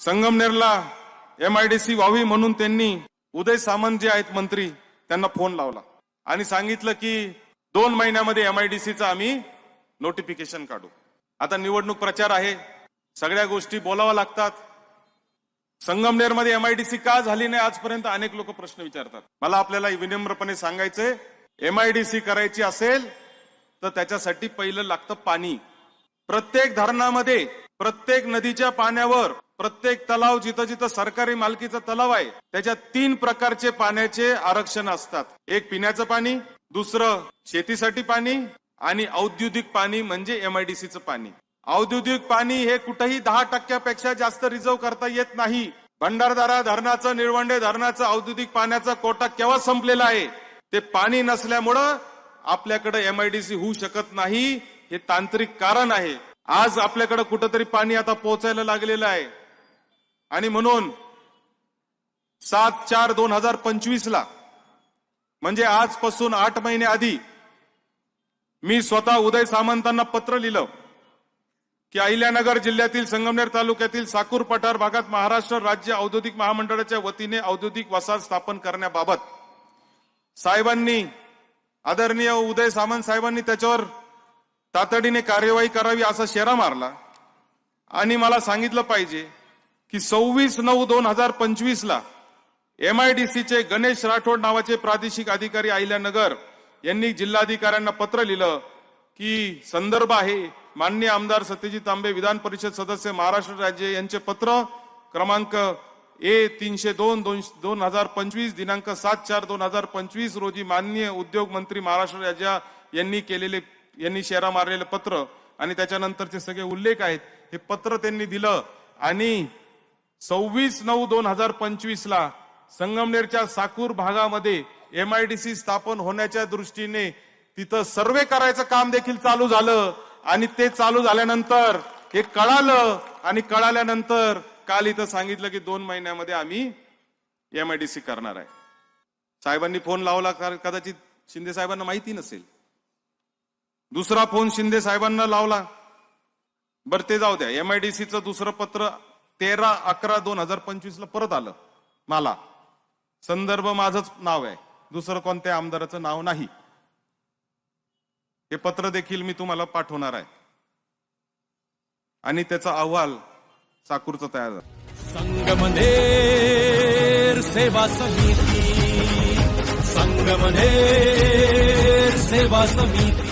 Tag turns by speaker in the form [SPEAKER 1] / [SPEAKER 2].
[SPEAKER 1] संगमनेरला MIDC व्हावी म्हणून त्यांनी उदय सामंत जे आहेत मंत्री त्यांना फोन लावला आणि सांगितलं की 2 महिन्यामध्ये MIDCचं आम्ही नोटिफिकेशन काढू। आता निवडणूक प्रचार आहे, सगळ्या गोष्टी बोलाव्या लागतात। संगमनेरमध्ये MIDC का झाली नाही आजपर्यंत अनेक लोक प्रश्न विचारतात। मला आपल्याला विनम्रपणे सांगायचंय, MIDC करायची असेल तर त्याच्यासाठी पहिलं लागतं पाणी। प्रत्येक धरणामध्ये, प्रत्येक नदीच्या पाण्यावर, प्रत्येक तलाव जिथं जिथं सरकारी मालकीचा तलाव आहे त्याच्यात 3 प्रकारचे पाण्याचे आरक्षण असतात। एक पिण्याचं पाणी, दुसरं शेतीसाठी पाणी आणि औद्योगिक पाणी म्हणजे MIDCचं पाणी। औद्योगिक पाणी हे कुठेही 10% जास्त रिझर्व करता येत नाही। भंडारदरा धरणाचं, निळवंडे धरणाचं औद्योगिक पाण्याचा कोटा केव्हा संपलेला आहे? ते पाणी नसल्यामुळं आपल्याकडे MIDC होऊ शकत नाही, हे तांत्रिक कारण आहे। आज आपल्याकडे कुठेतरी पाणी आता पोहोचायला लागलेलं आहे आणि म्हणून 7/4/2025 ला म्हणजे आजपासून 8 महिने आधी मी स्वतः उदय सामंतांना पत्र लिहिलं की अहिल्यानगर जिल्ह्यातील संगमनेर तालुक्यातील साकूर पठार भागात महाराष्ट्र राज्य औद्योगिक महामंडळाच्या वतीने औद्योगिक वसाहत स्थापन करण्याबाबत साहेबांनी, आदरणीय उदय सामंत साहेबांनी त्याच्यावर तातडीने कार्यवाही करावी असा शेरा मारला आणि मला सांगितलं पाहिजे की 26/9/2025 ला MIDCचे गणेश राठोड नावाचे प्रादेशिक अधिकारी अहिल्यानगर यांनी जिल्हाधिकाऱ्यांना पत्र लिहिलं की संदर्भ आहे माननीय आमदार सत्यजित तांबे विधान परिषद सदस्य महाराष्ट्र राज्य यांचे पत्र क्रमांक A302/2025 दिनांक 7/4/2025 रोजी माननीय उद्योग मंत्री महाराष्ट्र राज्य यांनी शेरा मारलेलं पत्र आणि त्याच्यानंतरचे सगळे उल्लेख आहेत। हे पत्र त्यांनी दिलं आणि 26/9/2025 ला संगमनेरच्या साकूर भागामध्ये MIDC स्थापन होण्याच्या दृष्टीने तिथं सर्वे करायचं काम देखील चालू झालं आणि ते चालू झाल्यानंतर हे कळालं आणि कळाल्यानंतर काल इथं सांगितलं की 2 महिन्यामध्ये आम्ही MIDC करणार आहे। साहेबांनी फोन लावला, कदाचित शिंदे साहेबांना माहिती नसेल। दुसरा फोन शिंदे साहेबांना लावला, बरं ते जाऊ द्या। MIDCचं दुसरं पत्र 13/11/2025 ला परत आलं मला। संदर्भ माझंच नाव आहे, दुसरं कोणत्या आमदाराचं नाव नाही। हे पत्र देखील मी तुम्हाला पाठवणार आहे आणि त्याचा अहवाल साकूरचा तयार झाला।
[SPEAKER 2] संगमनेर सेवा समिती, संगमनेर सेवा समिती।